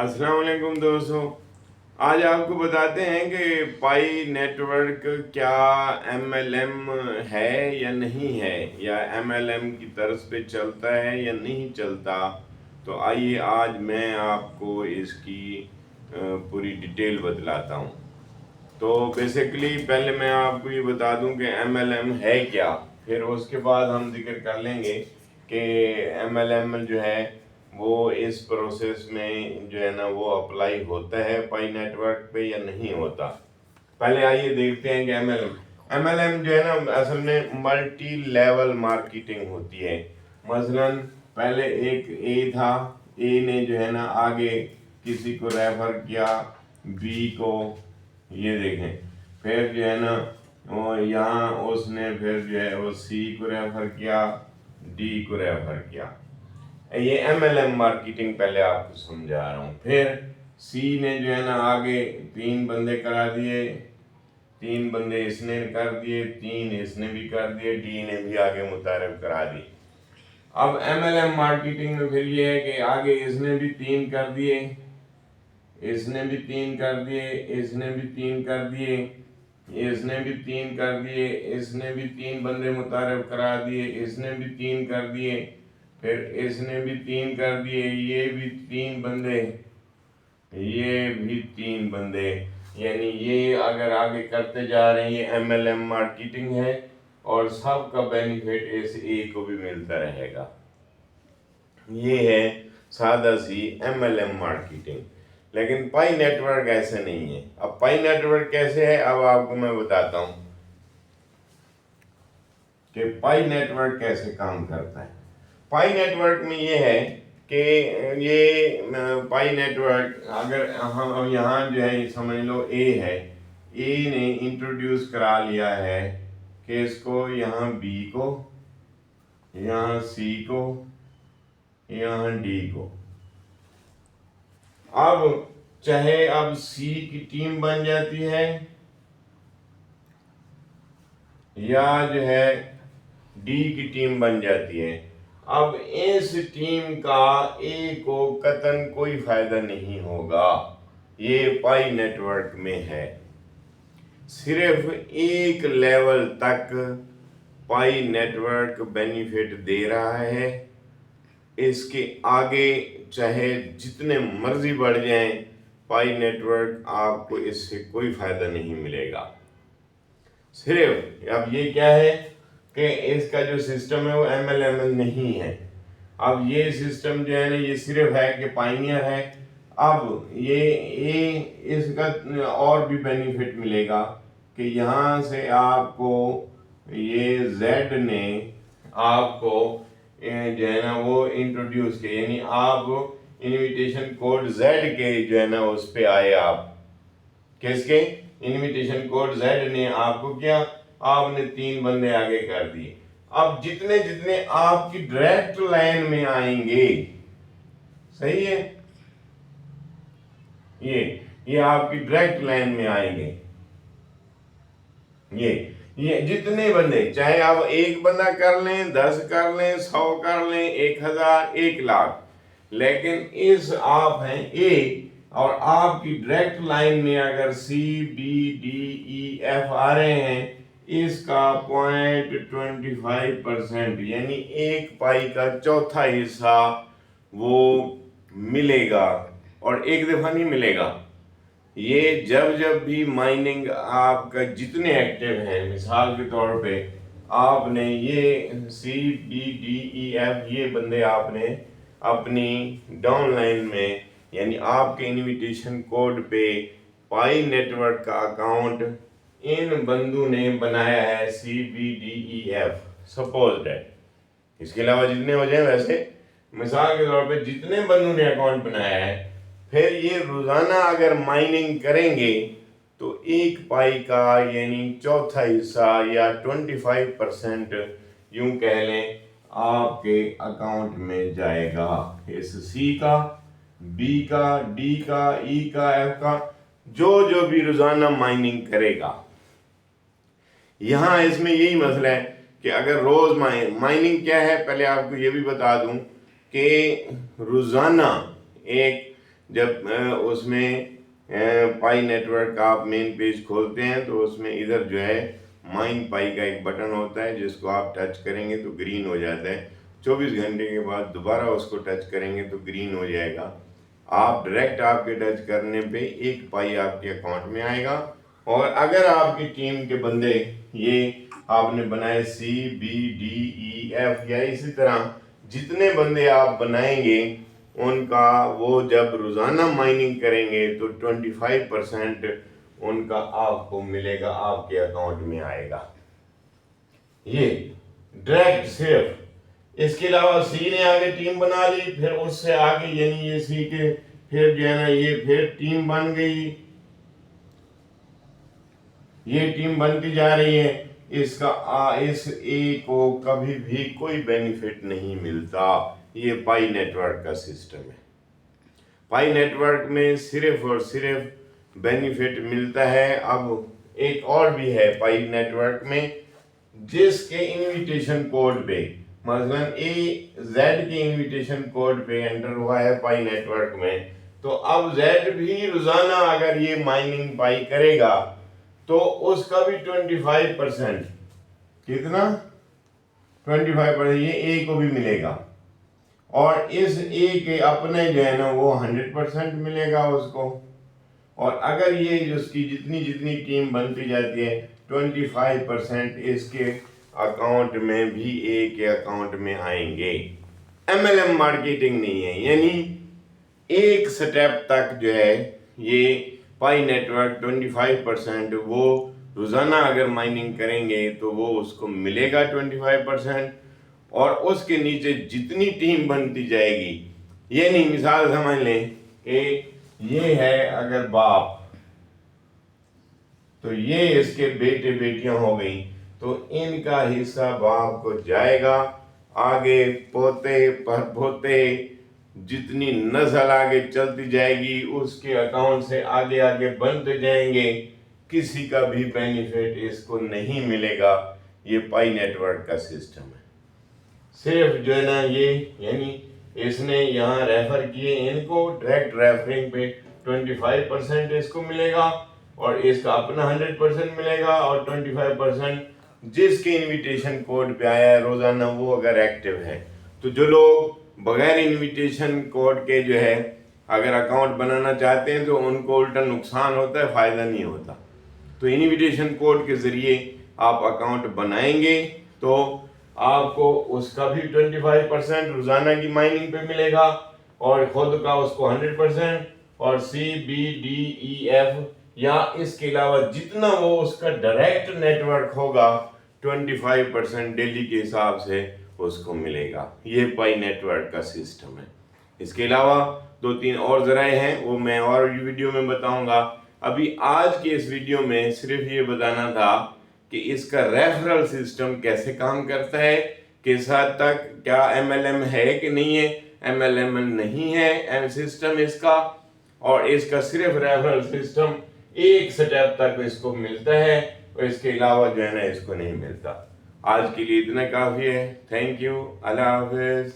अस्सलाम वालेकुम दोस्तों। आज आपको बताते हैं कि पाई नेटवर्क क्या एमएलएम है या नहीं है, या एमएलएम की तर्ज पे चलता है या नहीं चलता। तो आइए आज मैं आपको इसकी पूरी डिटेल बतलाता हूँ। तो बेसिकली पहले मैं आपको ये बता दूं कि एमएलएम है क्या, फिर उसके बाद हम जिक्र कर लेंगे कि एमएलएम जो है वो इस प्रोसेस में जो है ना वो अप्लाई होता है पाई नेटवर्क पे या नहीं होता। पहले आइए देखते हैं कि एमएलएम जो है ना असल में मल्टी लेवल मार्केटिंग होती है। मसलन पहले एक ए था, ए ने जो है ना आगे किसी को रेफर किया बी को, ये देखें, फिर जो है ना वो यहाँ उसने फिर जो है वो सी को रेफर किया, डी को रेफर किया। ये एमएलएम मार्केटिंग पहले आपको समझा रहा हूँ। फिर सी ने जो है ना आगे 3 बंदे करा दिए, 3 बंदे इसने कर दिए, 3 इसने भी कर दिए, डी ने भी आगे मुतारफ करा दी। अब एमएलएम मार्केटिंग में फिर ये है कि आगे इसने भी 3 कर दिए, इसने भी 3 कर दिए, इसने भी 3 कर दिए, इसने भी 3 कर दिए, इसने भी 3 बंदे मुतारफ करा दिए, इसने भी 3 कर दिए, फिर इसने भी 3 कर दिए, ये भी 3 बंदे, ये भी 3 बंदे। यानी ये अगर आगे करते जा रहे हैं ये एमएलएम मार्केटिंग है और सबका बेनिफिट इस ए को भी मिलता रहेगा। ये है सादा सी एमएलएम मार्केटिंग। लेकिन पाई नेटवर्क ऐसे नहीं है। अब पाई नेटवर्क कैसे है अब आपको मैं बताता हूं कि पाई नेटवर्क कैसे काम करता है। पाई नेटवर्क में ये है कि ये पाई नेटवर्क अगर हम यहाँ जो है समझ लो ए है, ए ने इंट्रोड्यूस करा लिया है कि इसको यहाँ बी को, यहाँ सी को, यहाँ डी को। अब चाहे अब सी की टीम बन जाती है या जो है डी की टीम बन जाती है। अब इस टीम का ए को कतन कोई फायदा नहीं होगा। ये पाई नेटवर्क में है, सिर्फ एक लेवल तक पाई नेटवर्क बेनिफिट दे रहा है। इसके आगे चाहे जितने मर्जी बढ़ जाएं, पाई नेटवर्क आपको इससे कोई फायदा नहीं मिलेगा। सिर्फ अब ये क्या है कि इसका जो सिस्टम है वो एमएलएम नहीं है। अब ये सिस्टम जो है ना ये सिर्फ है कि पाइनियर है। अब ये इसका और भी बेनिफिट मिलेगा कि यहाँ से आपको ये जेड ने आपको जो है ना वो इंट्रोड्यूस किया, यानी आप इनविटेशन कोड जेड के जो है ना उस पे आए। आप किसके इनविटेशन कोड जेड ने आपको किया, आपने 3 बंदे आगे कर दिए। अब जितने जितने आपकी डायरेक्ट लाइन में आएंगे, सही है, ये आपकी डायरेक्ट लाइन में आएंगे। ये जितने बंदे, चाहे आप 1 बंदा कर लें, 10 कर लें, 100 कर लें, 1000, 1,00,000, लेकिन इस आप हैं ए और आपकी डायरेक्ट लाइन में अगर C B D E F आ रहे हैं, इसका 0.25% यानी 1 पाई का चौथा हिस्सा वो मिलेगा। और एक दफा नहीं मिलेगा, ये जब जब भी माइनिंग आपका जितने एक्टिव हैं, मिसाल के तौर पे आपने ये C B D E F ये बंदे आपने अपनी डाउन लाइन में, यानी आपके इनविटेशन कोड पे पाई नेटवर्क का अकाउंट इन बंदू ने बनाया है C B D E F suppose that. इसके अलावा जितने हो जाए, वैसे मिसाल के तौर पे जितने बंदू ने अकाउंट बनाया है, फिर ये रोजाना अगर माइनिंग करेंगे तो 1 पाई का यानी चौथा हिस्सा या 25% यूं कह लें आपके अकाउंट में जाएगा। इस सी का, बी का, डी का, ई का, एफ का, जो भी रोजाना माइनिंग करेगा। यहां इसमें यही मसला है कि अगर रोज माइनिंग क्या है, पहले आपको ये भी बता दूं कि रोजाना एक जब उसमें पाई नेटवर्क का आप मेन पेज खोलते हैं तो उसमें इधर जो है माइन पाई का एक बटन होता है जिसको आप टच करेंगे तो ग्रीन हो जाता है। 24 घंटे के बाद दोबारा उसको टच करेंगे तो ग्रीन हो जाएगा। आप डायरेक्ट आपके टच करने पे 1 पाई आपके अकाउंट में आएगा। और अगर आपकी टीम के बंदे ये आपने बनाए CBDEF या इसी तरह जितने बंदे आप बनाएंगे उनका वो जब रोज़ाना माइनिंग करेंगे तो 25% उनका आपको मिलेगा, आपके अकाउंट में आएगा। ये डायरेक्ट सिर्फ। इसके अलावा सी ने आगे टीम बना ली, फिर उससे आगे यानी ये सी के फिर जो है ना ये फिर टीम बन गई, ये टीम बनती जा रही है। इस ए को कभी भी कोई बेनिफिट नहीं मिलता। ये पाई नेटवर्क का सिस्टम है। पाई नेटवर्क में सिर्फ और सिर्फ बेनिफिट मिलता है। अब एक और भी है पाई नेटवर्क में, जिसके इनविटेशन कोड पे मसलन जेड के इनविटेशन कोड पे एंटर हुआ है पाई नेटवर्क में, तो अब जेड भी रोजाना अगर ये माइनिंग पाई करेगा तो उसका भी 25%, कितना 25% ये ए को भी मिलेगा। और इस ए के अपने जो है ना वो 100% मिलेगा उसको। और अगर ये उसकी जितनी जितनी टीम बनती जाती है 25% इसके अकाउंट में भी ए के अकाउंट में आएंगे। MLM मार्केटिंग नहीं है, यानी एक स्टेप तक जो है ये पाई नेटवर्क 25% वो रोजाना अगर माइनिंग करेंगे तो वो उसको मिलेगा 25%। और उसके नीचे जितनी टीम बनती जाएगी, ये नहीं मिसाल समझ लें कि ये है अगर बाप, तो ये इसके बेटे बेटियां हो गई तो इनका हिस्सा बाप को जाएगा। आगे पोते परपोते जितनी नस्ल आगे चलती जाएगी उसके अकाउंट से आगे आगे बनते जाएंगे। किसी का भी बेनिफिट इसको नहीं मिलेगा। ये पाई नेटवर्क का सिस्टम है। सिर्फ जो है ना ये यानी इसने यहाँ रेफर किए इनको, डायरेक्ट रेफरिंग पे 25% इसको मिलेगा और इसका अपना 100% मिलेगा। और 25% जिसके इनविटेशन कोड पे आया है रोजाना वो अगर एक्टिव है। तो जो लोग बगैर इनविटेशन कोड के जो है अगर अकाउंट बनाना चाहते हैं तो उनको उल्टा नुकसान होता है, फायदा नहीं होता। तो इनविटेशन कोड के जरिए आप अकाउंट बनाएंगे तो आपको उसका भी 25% रोजाना की माइनिंग पे मिलेगा और खुद का उसको 100%। और CBDEF या इसके अलावा जितना वो उसका डायरेक्ट नेटवर्क होगा 25% डेली के हिसाब से उसको मिलेगा। ये पाई नेटवर्क का सिस्टम है। इसके अलावा 2-3 और जराए हैं वो मैं और वीडियो में बताऊंगा। अभी आज के इस वीडियो में सिर्फ ये बताना था कि इसका रेफरल सिस्टम कैसे काम करता है, किस हद तक क्या MLM है कि नहीं है, MLM नहीं है सिस्टम इसका। और इसका सिर्फ रेफरल सिस्टम एक स्टेप तक इसको मिलता है और इसके अलावा जो है ना इसको नहीं मिलता। आज के लिए इतना काफ़ी है। थैंक यू, अल्लाह हाफिज़।